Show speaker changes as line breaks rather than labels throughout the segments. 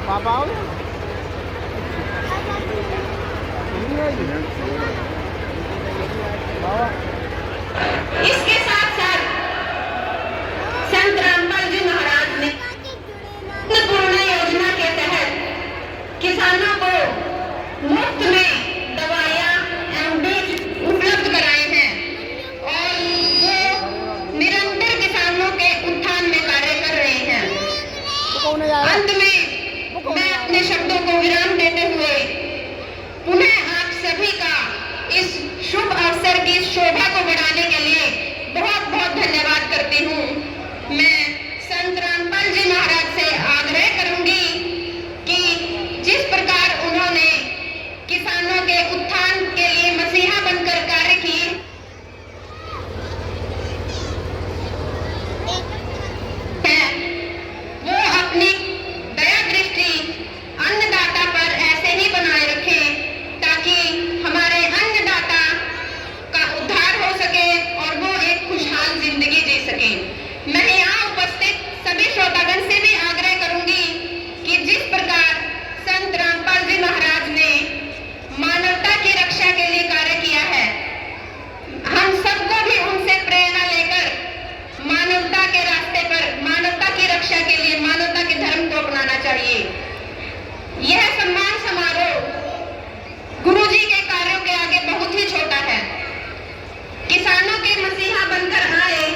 पापा आओ
इसके साथ साथ संत रामपाल जी महाराज ने अन्नपूर्णा योजना के तहत किसानों को मुफ्त में दवाइयां एवं बीज उपलब्ध कराए हैं और वो निरंतर किसानों के उत्थान में कार्य कर रहे हैं। अंत में मैं अपने शब्दों को विराम देते हुए पुनः आप सभी का इस शुभ अवसर की शोभा को बढ़ाने के लिए बहुत बहुत धन्यवाद करती हूँ। मैं संत रामपाल जी महाराज से आग्रह करूंगी कि जिस प्रकार उन्होंने किसानों के उत्थान के लिए मसीहा बनकर कार्य किए हैं, वो अपनी दया दृष्टि अन्नदाता पर ऐसे ही बनाए रखें ताकि हमारे अन्नदाता का उद्धार हो सके और वो एक खुशहाल जिंदगी जी सके। मैं यहाँ उपस्थित सभी श्रोतागण से भी आग्रह करूंगी कि जिस प्रकार संत रामपाल जी महाराज ने मानवता की रक्षा के लिए कार्य किया है, हम सबको भी उनसे प्रेरणा लेकर मानवता के रास्ते पर मानवता की रक्षा के लिए मानवता के धर्म को अपनाना चाहिए। यह सम्मान समारोह गुरु जी के कार्यों के आगे बहुत ही छोटा है। किसानों के मसीहा बनकर आए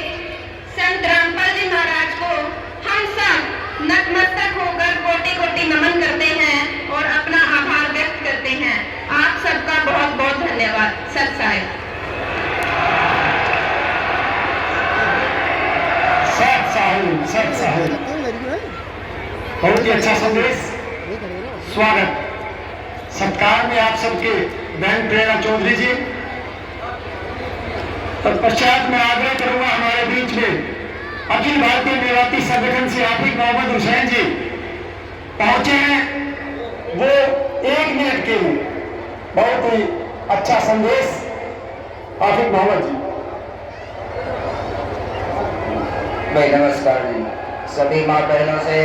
संत रामपाल जी महाराज को हम सब नतमस्तक होकर कोटि कोटि नमन करते हैं और अपना आभार व्यक्त करते हैं। आप सबका बहुत बहुत धन्यवाद। सत साहिब।
सत साहिब बहुत ही अच्छा संदेश, स्वागत सत्कार में आप सबके बहन प्रेरणा चौधरी जी। तत्पश्चात मैं आग्रह करूंगा हमारे बीच में अखिल भारतीय मेवाती संगठन से आफिक मोहम्मद हुसैन जी पहुंचे हैं। वो 1 मिनट के लिए बहुत ही अच्छा संदेश आफिक मोहम्मद जी।
भाई नमस्कार जी। सभी माँ बहनों से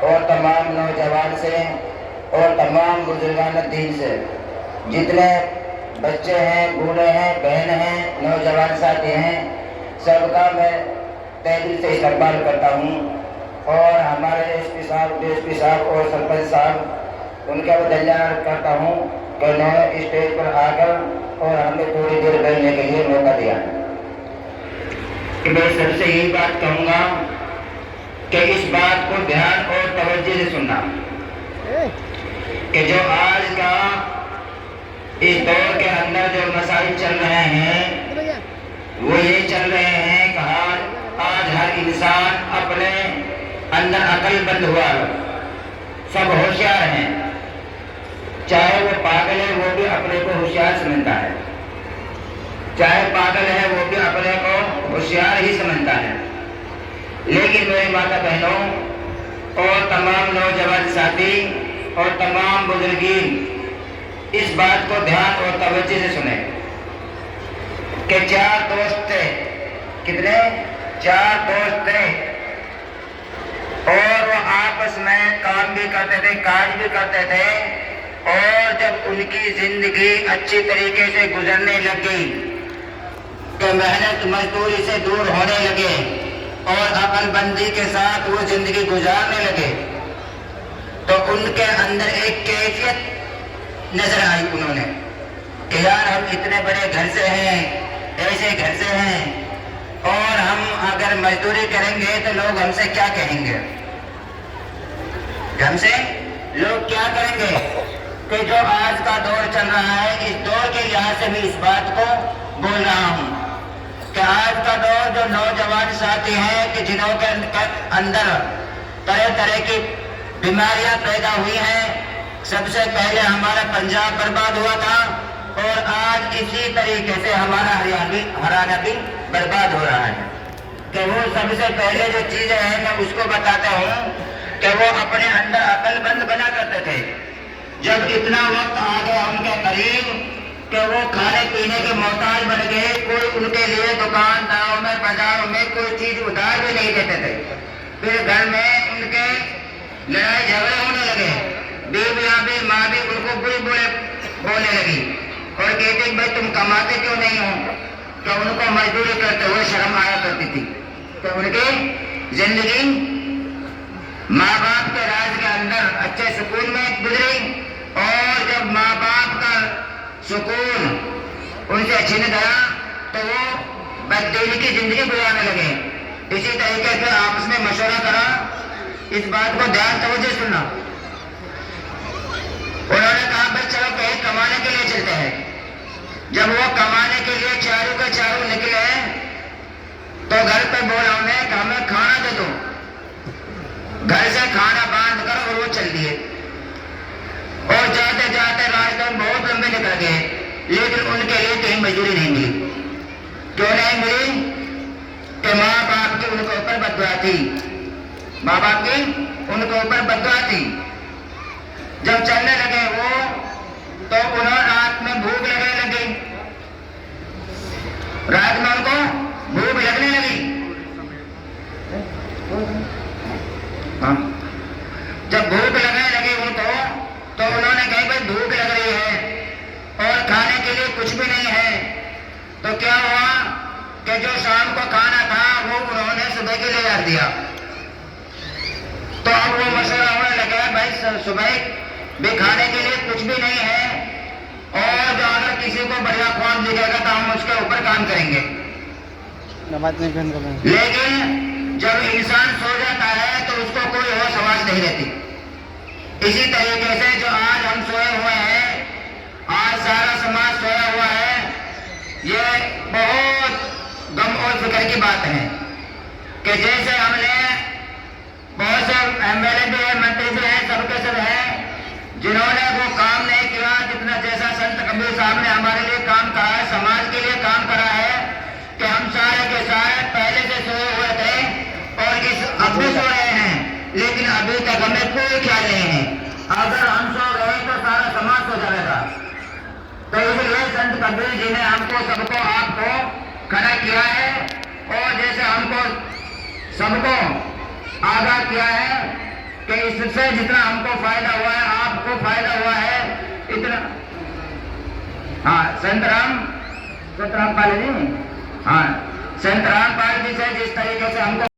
और तमाम नौजवान से और तमाम बुजुर्गान दीन से, जितने बच्चे हैं, बूढ़े हैं, बहन हैं, नौजवान साथी हैं, सबका मैं तहे दिल से इस्तकबाल करता हूँ। और हमारे एसपी साहब, डीएसपी साहब और सरपंच साहब, उनका भी धन्यवाद करता हूँ कि उन्होंने स्टेज पर आकर और हमें थोड़ी देर बैठने के लिए मौका दिया। मैं सबसे यही बात कहूँगा कि इस बात को ध्यान और तवज्जो से सुनना कि जो आज का इस दौर के अंदर जो मसाइल चल रहे हैं वो ये चल रहे हैं कि आज हर इंसान अपने अंदर अक्लमंद हुआ, सब होशियार हैं। चाहे वो पागल है वो भी अपने को होशियार समझता है, चाहे पागल है वो भी अपने को होशियार ही समझता है। लेकिन मेरी माता बहनों और तमाम नौजवान साथी और तमाम बुजुर्गीन इस बात को ध्यान और तवज्जो से सुने कि 4 दोस्त थे। कितने? 4 दोस्त थे और वो आपस में काम भी करते थे, काज भी करते थे। और जब उनकी जिंदगी अच्छी तरीके से गुजरने लगी तो मेहनत मजदूरी से दूर होने लगे और अक्लमंदी के साथ वो जिंदगी गुजारने लगे तो उनके अंदर एक कैफियत नजर आई उन्होंने कि यार हम इतने बड़े घर से हैं, ऐसे घर से हैं, और हम अगर मजदूरी करेंगे तो लोग हमसे क्या कहेंगे, हमसे लोग क्या करेंगे। कि जो आज का दौर चल रहा है, इस दौर के लिहाज से मैं इस बात को बोल रहा हूँ कि आज का दौर जो नौजवान साथी हैं कि जिन्हों के अंदर तरह तरह की बीमारियां पैदा हुई हैं। सबसे पहले हमारा पंजाब बर्बाद हुआ था और आज इसी तरीके से हमारा हरियाणा भी बर्बाद हो रहा है। कि वो सबसे पहले जो चीजें हैं मैं उसको बताता हूँ कि वो अपने अंदर अक्लमंद बना करते थे। जब इतना वक्त आ गया उनके करीब कि वो खाने पीने के मोहताज बन गए, कोई उनके लिए दुकानदारों में, बाजारों में कोई चीज उधार भी नहीं देते थे। फिर घर में उनके लड़ाई झगड़े होने लगे बोलने लगी और कहती कि भाई तुम कमाते क्यों नहीं हो? तो उनको मजदूरी करते हुए शर्म आया करती थी। तो उनकी जिंदगी माँ बाप के राज के अंदर अच्छे सुकून में गुजरी, और जब माँ बाप का सुकून उनसे छीन गया तो वो बददिली की जिंदगी गुजारने लगे। इसी तरीके से आपस में मशवरा करा, इस बात को ध्यान तवज्जो सुनना। उन्होंने कहा भाई चलो कहीं कमाने के लिए चलते हैं। जब वो कमाने के लिए चारों के चारों निकले तो घर पे बोला उन्हें कि हमें खाना दे दो। घर से खाना बांध कर और वो चल दिए, और जाते जाते रास्ते में बहुत लंबे निकल गए, लेकिन उनके लिए कहीं मजदूरी नहीं मिली। क्यों नहीं मिली? कि माँ बाप की उनके ऊपर बददुआ थी, माँ बाप की उनके ऊपर बददुआ थी। जब चलने लगे वो, तो उन्होंने रात में भूख लगने लगी, रात में उनको भूख लगने लगी। हाँ, जब भूख लगने लगी उनको, तो उन्होंने कहा भाई भूख लग रही है और खाने के लिए कुछ भी नहीं है। तो क्या हुआ कि जो शाम को खाना था वो उन्होंने सुबह के लिए रख दिया। तो अब वो मशवरा होने लगा भाई सुबह भी खाने के लिए कुछ भी नहीं है, और जो अगर किसी को बढ़िया ख्वाब दिखेगा तो हम उसके ऊपर काम करेंगे। लेकिन जब इंसान सो जाता है तो उसको कोई होश हवास नहीं रहती। इसी तरीके से जो आज हम सोए हुए हैं, आज सारा समाज सोया हुआ है, ये बहुत गम और फिक्र की बात है कि जैसे हमने बहुत से एमएलए भी है, मंत्री भी है, सबके सब है जिन्होंने वो काम नहीं किया जितना जैसा संत कबीर साहब ने हमारे लिए काम करा है, समाज के लिए काम करा है, कि हम सारे के सारे पहले से सोए हुए थे और इस अब भी सो रहे हैं, लेकिन अभी तक हमें कोई ख्याल नहीं है। अगर हम सो गए तो सारा समाज सो जाएगा। तो इसलिए संत कबीर जी ने हमको सबको आपको खड़ा किया है, और जैसे हमको सबको आगाह किया है कि इससे जितना हमको फायदा हुआ है, आपको फायदा हुआ है, इतना। हाँ, संत रामपाल जी, हाँ, संत रामपाल जी से जिस तरीके से हमको